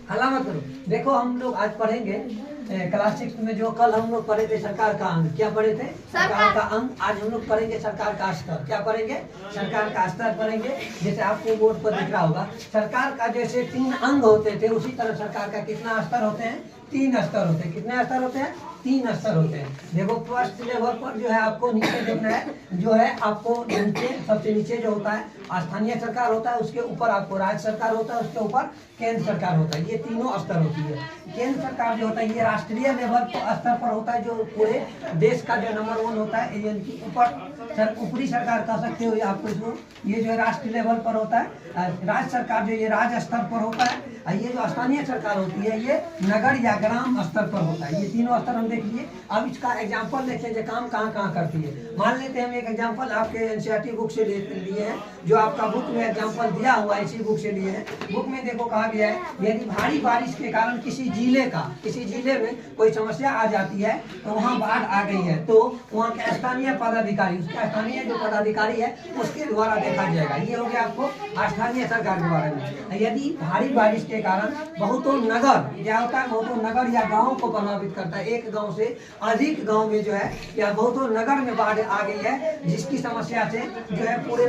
हल्ला मत करो। देखो हम लोग आज पढ़ेंगे क्लास 6 में जो कल हम लोग पढ़े थे सरकार का अंग। क्या पढ़े थे? सरकार का अंग। आज हम लोग पढ़ेंगे सरकार का स्तर। क्या पढ़ेंगे? सरकार का स्तर पढ़ेंगे। जैसे आपको बोर्ड पर दिख रहा होगा, सरकार का जैसे 3 अंग होते थे, उसी तरह सरकार का कितना स्तर होते हैं? 3 स्तर होते हैं। कितने स्तर होते हैं? 3 स्तर होते हैं। देखो फर्स्ट लेवल पर जो है आपको नीचे देखना है, जो है आपको नीचे सबसे नीचे जो होता है स्थानीय सरकार होता है, उसके ऊपर आपको राज्य सरकार होता है, उसके ऊपर केंद्र सरकार होता है। ये तीनों स्तर होती है। केंद्र सरकार जो होता है ये राष्ट्रीय लेवल स्तर पर होता है, जो पूरे देश का जो नंबर 1 होता है, यानी ऊपर ऊपरी सरकार कह सकते हो आपको इसको। ये जो है राष्ट्रीय लेवल पर होता है। राज्य सरकार जो ये राज्य स्तर पर होता है, ये जो स्थानीय सरकार होती है ये नगर या ग्राम स्तर पर होता है। ये तीनों स्तर हम देख लिए। अब इसका एग्जाम्पल देखें जो काम कहाँ कहाँ करती है। मान लेते हैं हम एक एग्जाम्पल आपके एनसीईआरटी बुक से लिए हैं, जो आपका बुक में एग्जाम्पल दिया हुआ है, इसी बुक से लिए हैं। बुक में देखो कहा गया है, यदि भारी बारिश के कारण किसी जिले में कोई समस्या आ जाती है, तो वहाँ बाढ़ आ गई है, तो वहाँ के स्थानीय पदाधिकारी, उसका स्थानीय जो पदाधिकारी है उसके द्वारा देखा जाएगा। ये हो गया आपको स्थानीय सरकार के बारे में। यदि भारी बारिश के कारण बहुतों नगर क्या होता है, बहुतों नगर या गाँव को प्रभावित करता है, एक गाँव से अधिक गाँव में जो है या बहुतों नगर में बाढ़ आ गई है, जिसकी समस्या से जो है पूरे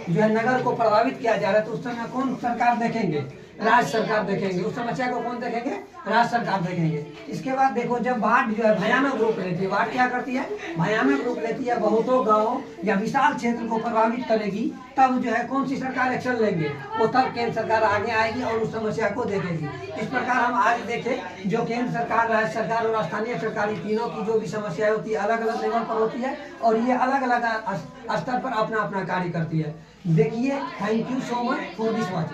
जो है नगर को प्रभावित किया जा रहा है, तो उस समय कौन सरकार देखेंगे? राज्य सरकार देखेंगे। उस समस्या को कौन देखेंगे? राज्य सरकार देखेंगे। इसके बाद देखो जब बाढ़ जो है भयानक रूप लेती है, बाढ़ क्या करती है? भयानक रूप लेती है, बहुतों गाँव या विशाल क्षेत्र को प्रभावित करेगी, तब जो है कौन सी सरकार एक्शन लेंगे? वो तब केंद्र सरकार आगे आएगी और उस समस्या को देखेगी। इस प्रकार हम आज देखें जो केंद्र सरकार, राज्य सरकार और स्थानीय सरकारी तीनों की जो भी समस्याएं होती है अलग अलग लेवल पर होती है, और ये अलग अलग स्तर पर अपना अपना कार्य करती है। देखिए, thank you so much for this watching.